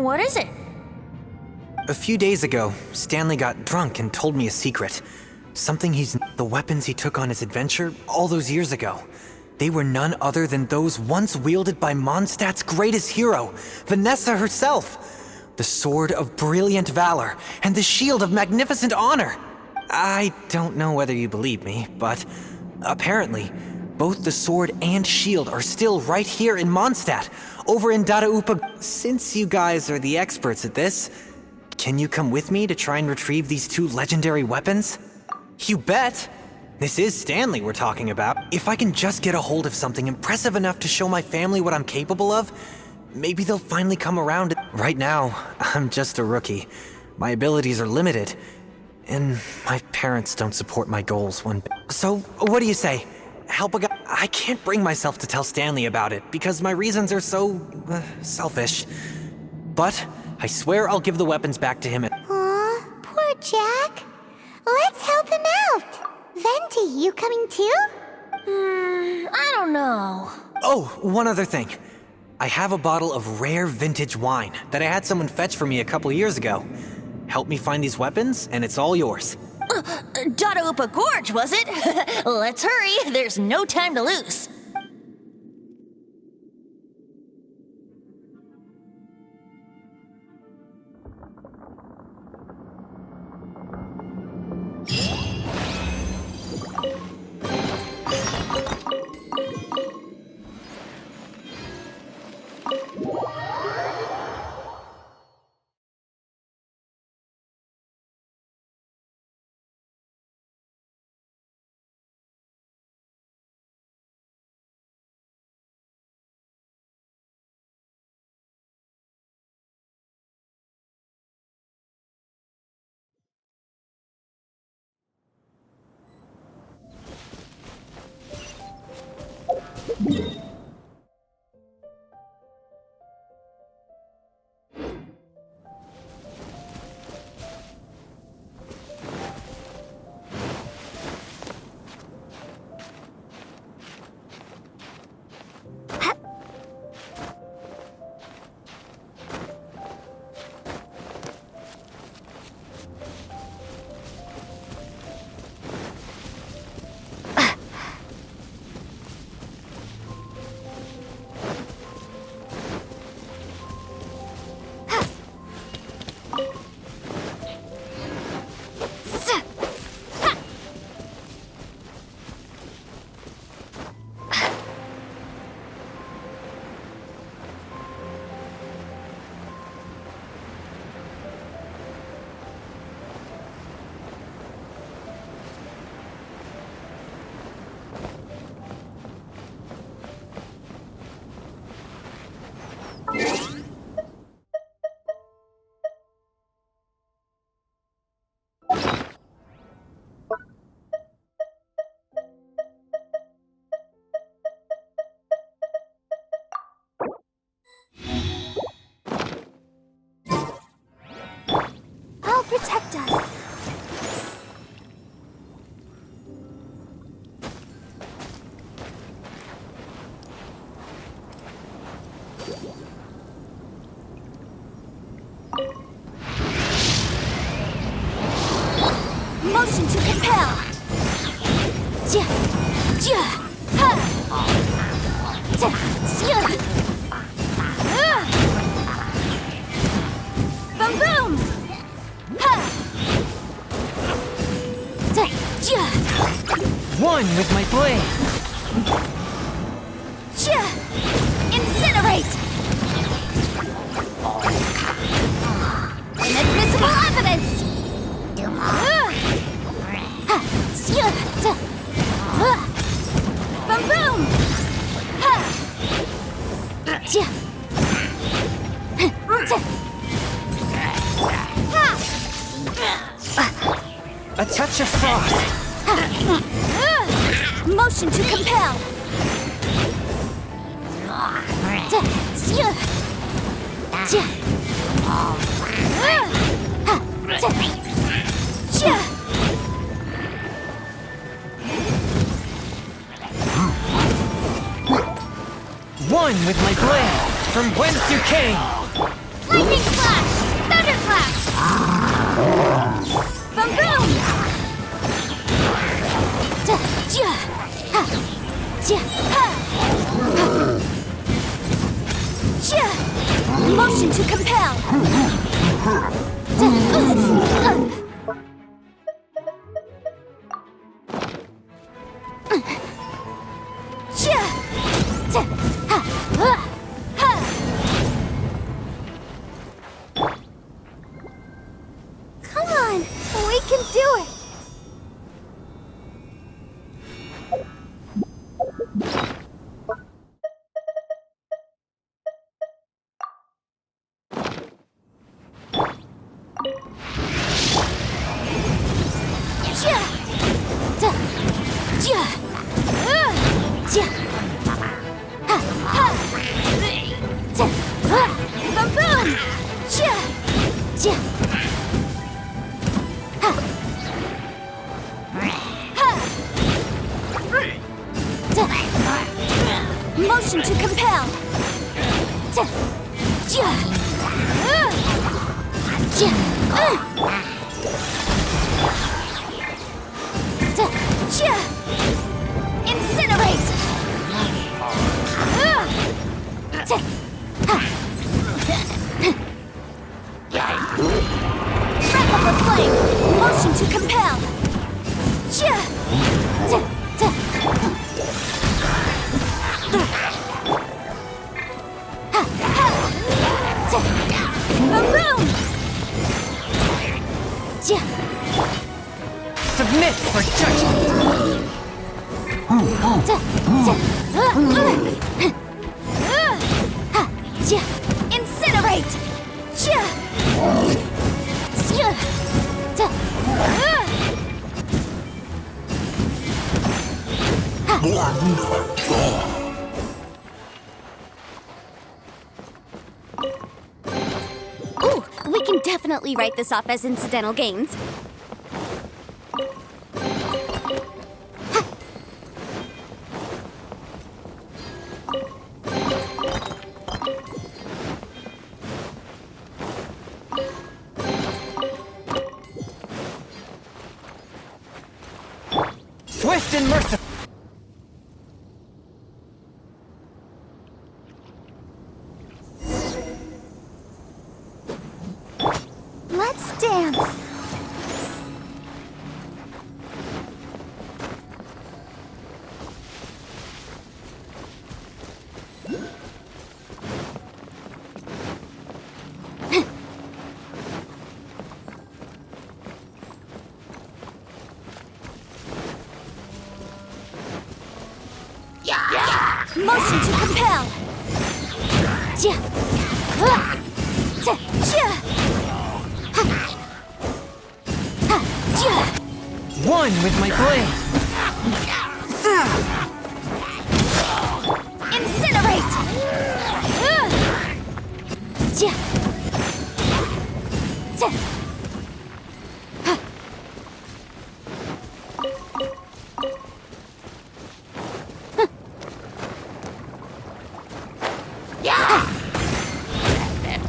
What is it? A few days ago, Stanley got drunk and told me a secret. The weapons he took on his adventure all those years ago. They were none other than those once wielded by Mondstadt's greatest hero, Vanessa herself. The Sword of Brilliant Valor and the Shield of Magnificent Honor. I don't know whether you believe me, but apparently, both the sword and shield are still right here in Mondstadt, over in Dadaupa. Since you guys are the experts at this, can you come with me to try and retrieve these two legendary weapons? You bet! This is Stanley we're talking about. If I can just get a hold of something impressive enough to show my family what I'm capable of, maybe they'll finally come around. Right now, I'm just a rookie. My abilities are limited, and my parents don't support my goals one bit. So, what do you say? Help a guy? I can't bring myself to tell Stanley about it, because my reasons are so, selfish. But I swear I'll give the weapons back to him. Aw, poor Jack. Let's help him out. Venti, you coming too? I don't know. Oh, one other thing. I have a bottle of rare vintage wine that I had someone fetch for me a couple years ago. Help me find these weapons, and it's all yours. Dadaupa Gorge, was it? Let's hurry. There's no time to lose. I'll protect us. Motion to compel. Ja, ja, ha. Ja, ja. Boom, boom. Ha. Ja, ja. One with my blade! Ja. Incinerate. Inadmissible evidence. Boom, boom! A touch of frost! Motion to compel! One with my blade, from whence you came! Lightning Motion to compel. Come on, we can do it. Motion to compel. Incinerate. Wrap up the flame. Motion to compel. Boom! Submit for judgment! Incinerate! Ooh, we can definitely write this off as incidental gains. Swift and merciful! Let's dance. Motion to compel. One with my blade! Incinerate.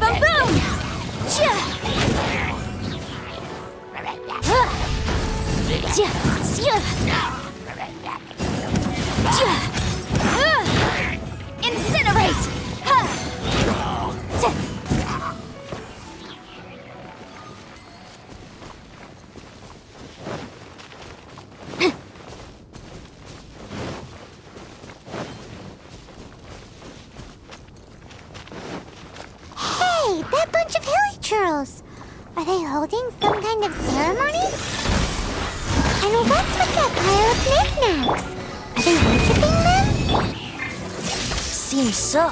Boom boom. Incinerate. Hey, that bunch of hilly churls. Are they holding some kind of ceremony? And what's with that pile of knickknacks? Are they worshiping them? Seems so.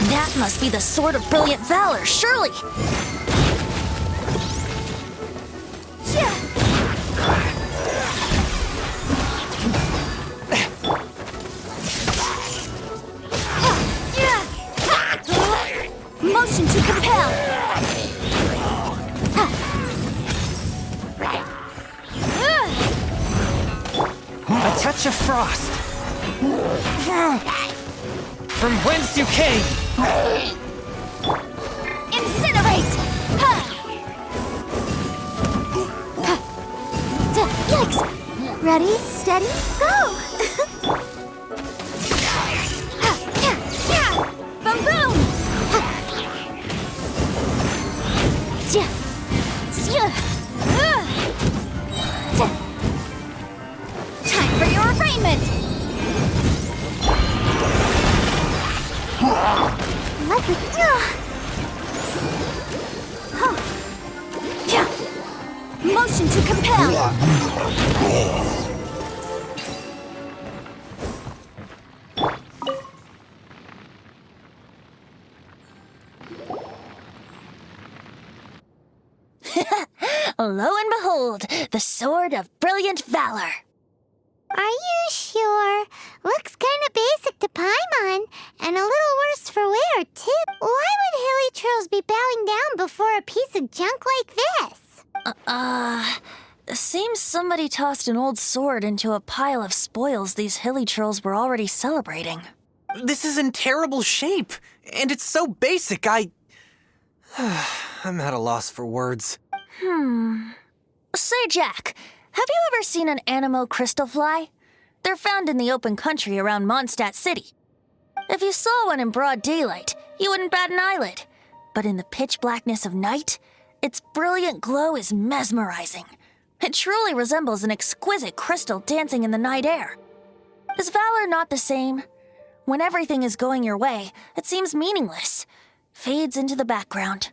That must be the Sword of Brilliant Valor, surely. Motion to compel. A touch of frost! From whence you came! Incinerate. Yikes! Ready, steady, go! Boom boom. Time for your arraignment! Let me... Motion to compel! Lo and behold, the Sword of Brilliant Valor. Are you sure? Looks kinda basic to Paimon, and a little worse for wear, too. Why would hilly trolls be bowing down before a piece of junk like this? Seems somebody tossed an old sword into a pile of spoils these hilly trolls were already celebrating. This is in terrible shape, and it's so basic, I'm at a loss for words. Say, Jack, have you ever seen an Anemo crystal fly? They're found in the open country around Mondstadt City. If you saw one in broad daylight, you wouldn't bat an eyelid. But in the pitch blackness of night, its brilliant glow is mesmerizing. It truly resembles an exquisite crystal dancing in the night air. Is valor not the same? When everything is going your way, it seems meaningless, fades into the background.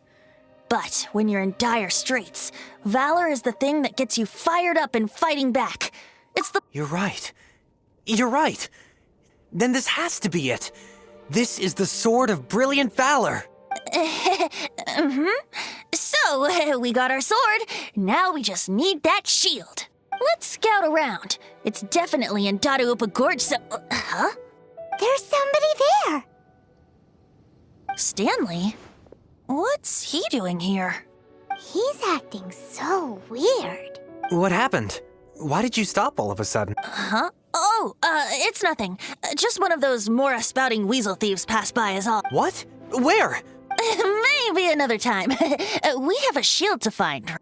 But when you're in dire straits, valor is the thing that gets you fired up and fighting back. It's the... You're right. You're right. Then this has to be it. This is the Sword of Brilliant Valor. So, we got our sword. Now we just need that shield. Let's scout around. It's definitely in Dadaupa Gorge, so... Huh? There's somebody there! Stanley? What's he doing here? He's acting so weird. What happened? Why did you stop all of a sudden? Huh? Oh, it's nothing. Just one of those Mora-spouting weasel thieves passed by is all. What? Where? Maybe another time. We have a shield to find.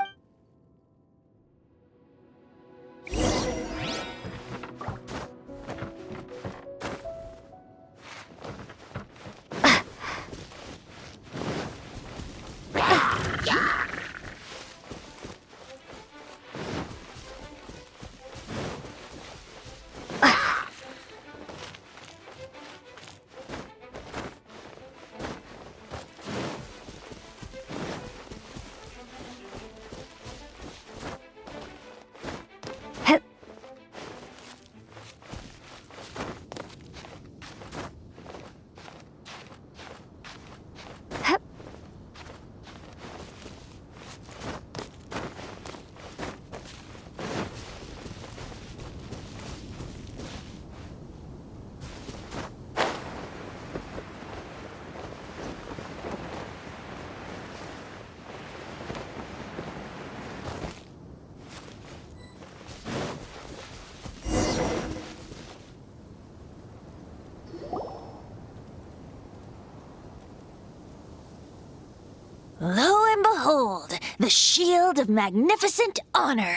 Lo and behold, the shield of magnificent honor.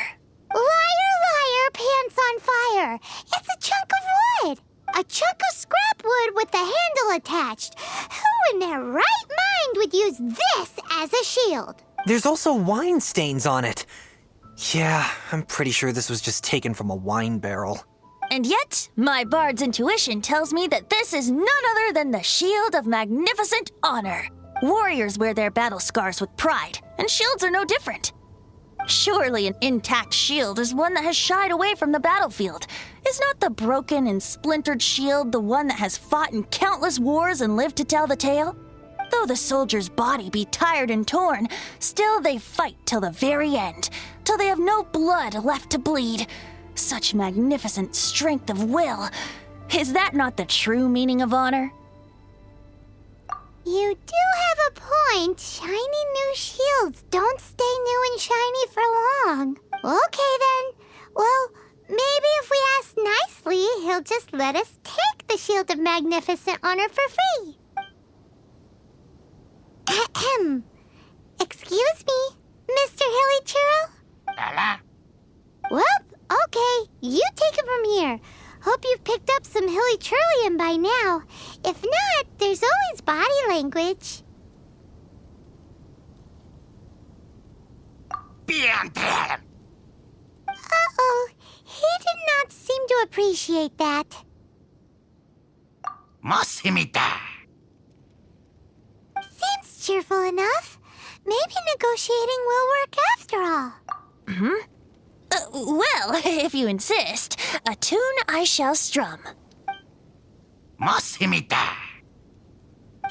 Liar, liar, pants on fire! It's a chunk of wood! A chunk of scrap wood with the handle attached! Who in their right mind would use this as a shield? There's also wine stains on it. Yeah, I'm pretty sure this was just taken from a wine barrel. And yet, my bard's intuition tells me that this is none other than the shield of magnificent honor. Warriors wear their battle scars with pride, and shields are no different. Surely an intact shield is one that has shied away from the battlefield. Is not the broken and splintered shield the one that has fought in countless wars and lived to tell the tale? Though the soldier's body be tired and torn, still they fight till the very end, till they have no blood left to bleed. Such magnificent strength of will. Is that not the true meaning of honor? You do have a point. Shiny new shields don't stay new and shiny for long. Okay then. Well, maybe if we ask nicely, he'll just let us take the Shield of Magnificent Honor for free. Ahem. Excuse me, Mr. Hilly Churro? Well, okay. You take it from here. Hope you've picked up some Hilly Churlian by now. If not, there's always body language. Uh-oh, he did not seem to appreciate that. Seems cheerful enough. Maybe negotiating will work after all. Well, if you insist, a tune I shall strum.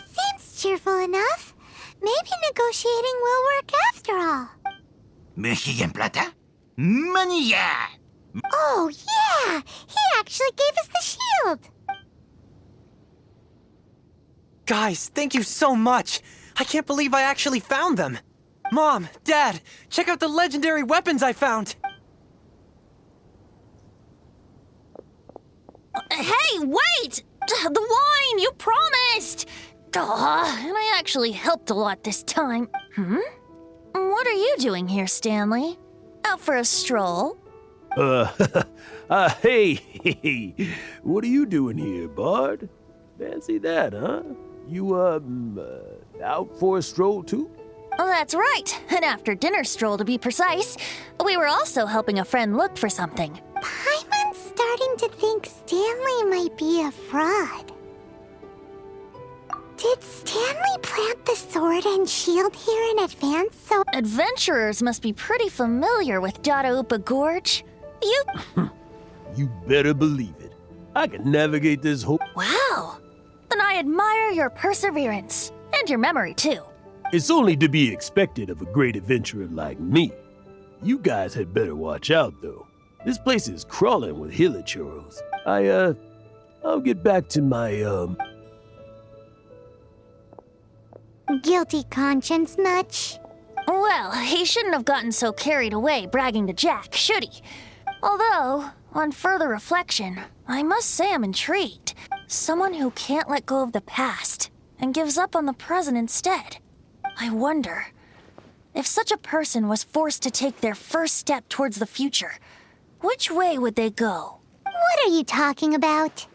Seems cheerful enough. Maybe negotiating will work after all. Oh, yeah! He actually gave us the shield! Guys, thank you so much! I can't believe I actually found them! Mom, Dad, check out the legendary weapons I found! Hey, wait! The wine, you promised! And I actually helped a lot this time. What are you doing here, Stanley? Out for a stroll? Hey, what are you doing here, Bard? Fancy that, huh? You, out for a stroll too? Oh, that's right. An after-dinner stroll, to be precise. We were also helping a friend look for something. Paimon's starting to think Stanley might be a fraud. Did Stanley plant the sword and shield here in advance so... Adventurers must be pretty familiar with Dadaupa Gorge. You better believe it. I can navigate this whole... Wow! Then I admire your perseverance. And your memory, too. It's only to be expected of a great adventurer like me. You guys had better watch out, though. This place is crawling with hilichurls. I'll get back to my, Guilty conscience much? Well, he shouldn't have gotten so carried away bragging to Jack, should he? Although, on further reflection, I must say I'm intrigued. Someone who can't let go of the past and gives up on the present instead. I wonder, if such a person was forced to take their first step towards the future, which way would they go? What are you talking about?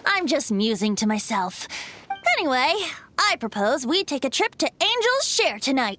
I'm just musing to myself. Anyway, I propose we take a trip to Angel's Share tonight.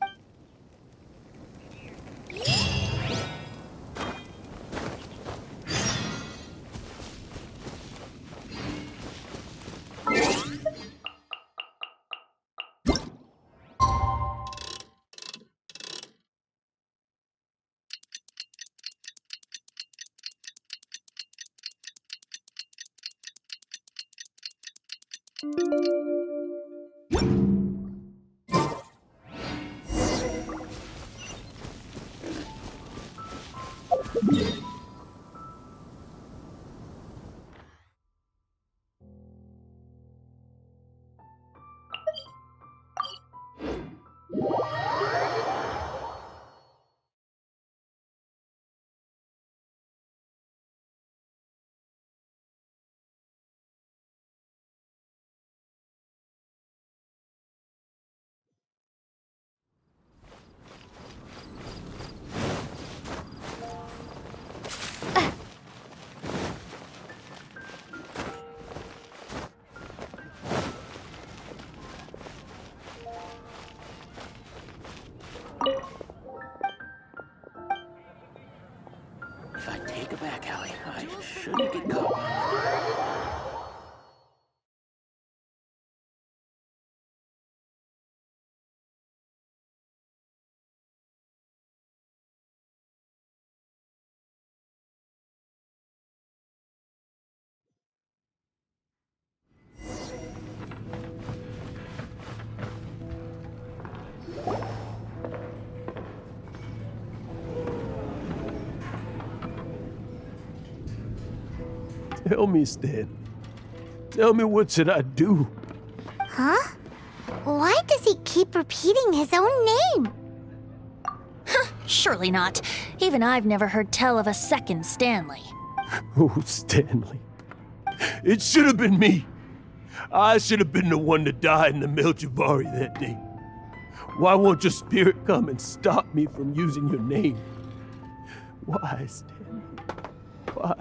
If I take a back alley, I shouldn't get caught by it. Tell me, Stan. Tell me, what should I do? Huh? Why does he keep repeating his own name? Surely not. Even I've never heard tell of a second Stanley. Oh, Stanley. It should have been me. I should have been the one to die in the Melchivari that day. Why won't your spirit come and stop me from using your name? Why, Stanley? Why?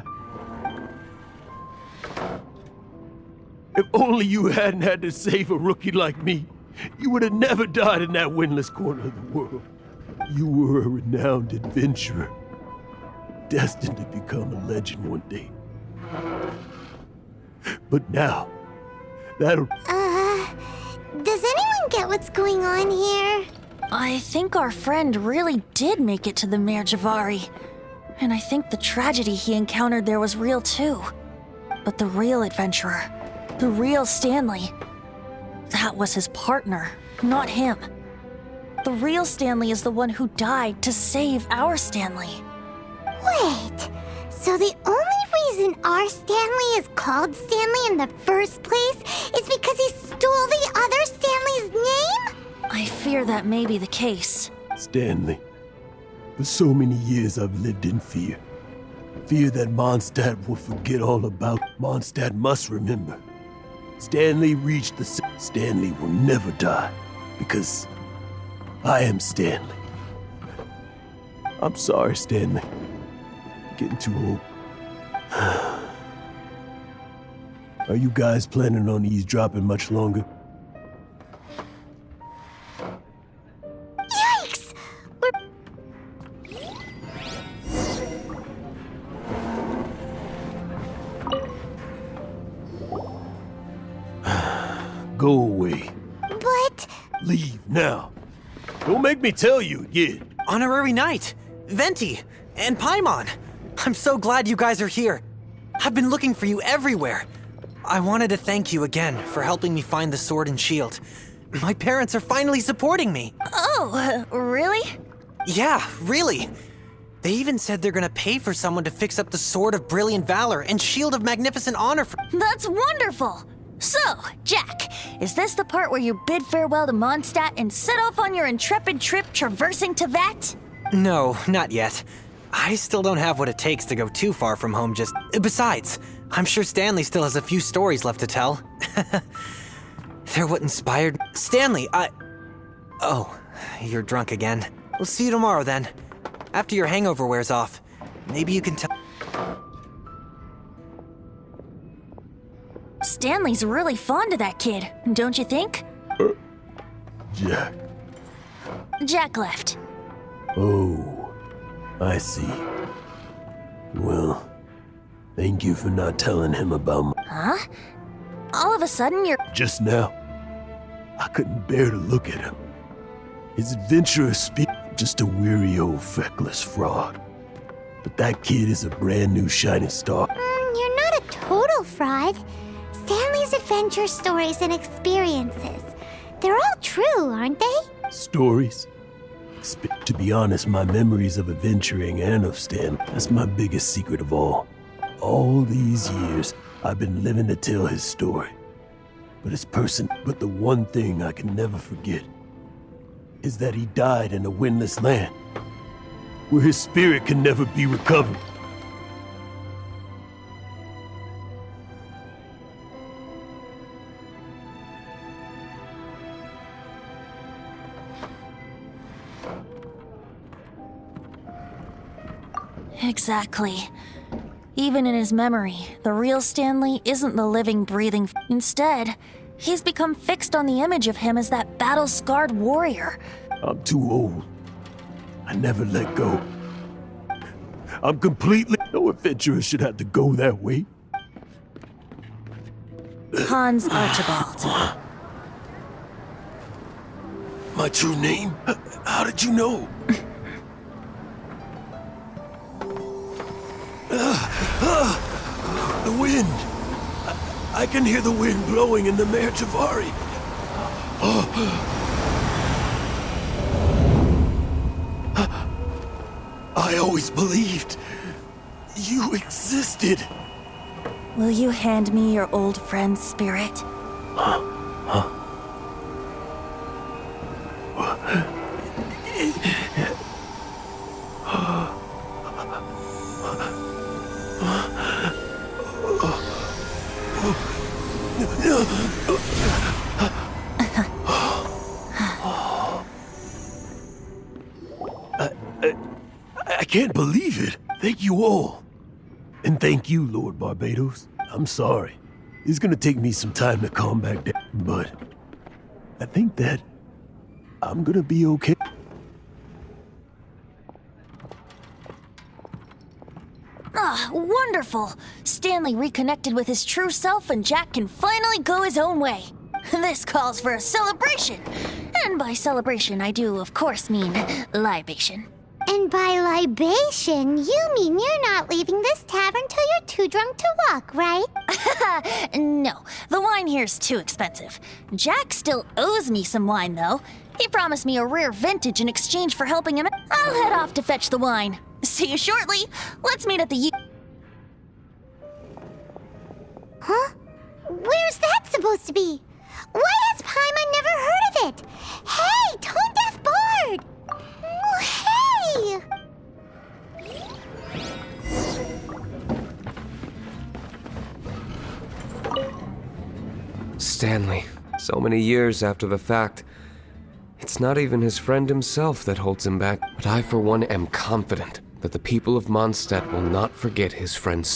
If only you hadn't had to save a rookie like me, you would have never died in that windless corner of the world. You were a renowned adventurer, destined to become a legend one day. But now, that'll... Does anyone get what's going on here? I think our friend really did make it to the Mare Javari. And I think the tragedy he encountered there was real too. But the real adventurer, the real Stanley, that was his partner, not him. The real Stanley is the one who died to save our Stanley. Wait, so the only reason our Stanley is called Stanley in the first place is because he stole the other Stanley's name? I fear that may be the case. Stanley, for so many years I've lived in fear. Fear that Mondstadt will forget all about. Mondstadt must remember. Stanley reached the... Stanley will never die, because I am Stanley. I'm sorry, Stanley. Getting too old. Are you guys planning on eavesdropping much longer? Yikes! Go away. But... Leave now. Don't make me tell you again. Honorary Knight, Venti, and Paimon. I'm so glad you guys are here. I've been looking for you everywhere. I wanted to thank you again for helping me find the sword and shield. My parents are finally supporting me. Oh, really? Yeah, really. They even said they're gonna pay for someone to fix up the Sword of Brilliant Valor and Shield of Magnificent Honor for— That's wonderful! So, Jack, is this the part where you bid farewell to Mondstadt and set off on your intrepid trip traversing Tevat? No, not yet. I still don't have what it takes to go too far from home just— Besides, I'm sure Stanley still has a few stories left to tell. They're what inspired— Stanley, Oh, you're drunk again. We'll see you tomorrow then. After your hangover wears off. Maybe you can tell— Stanley's really fond of that kid, don't you think? Jack. Jack left. Oh, I see. Well, thank you for not telling him about Huh? All of a sudden you're— Just now, I couldn't bear to look at him. His adventurous speak, just a weary old feckless fraud. But that kid is a brand new shining star. You're not a total fraud. Stanley's adventure stories and experiences. They're all true, aren't they? Stories? To be honest, my memories of adventuring and of Stan, that's my biggest secret of all. All these years, I've been living to tell his story. But the one thing I can never forget is that he died in a windless land, where his spirit can never be recovered. Exactly. Even in his memory, the real Stanley isn't the living, breathing. Instead, he's become fixed on the image of him as that battle-scarred warrior. I'm too old. I never let go. I'm completely... No adventurer should have to go that way. Hans Archibald. My true name? How did you know? The wind! I can hear the wind blowing in the Mare Javari. I always believed you existed. Will you hand me your old friend's spirit? I can't believe it. Thank you all. And thank you, Lord Barbados. I'm sorry. It's gonna take me some time to calm back down, but I think that I'm gonna be okay. wonderful! Stanley reconnected with his true self and Jack can finally go his own way. This calls for a celebration. And by celebration, I do, of course, mean libation. And by libation, you mean you're not leaving this tavern till you're too drunk to walk, right? No, the wine here's too expensive. Jack still owes me some wine, though. He promised me a rare vintage in exchange for helping him. I'll head off to fetch the wine. See you shortly. Let's meet at the Huh? Where's that supposed to be? Why has Paimon never heard of it? Hey, Tone Deaf Bard! Oh, hey! Stanley, so many years after the fact. It's not even his friend himself that holds him back, but I for one am confident that the people of Mondstadt will not forget his friend's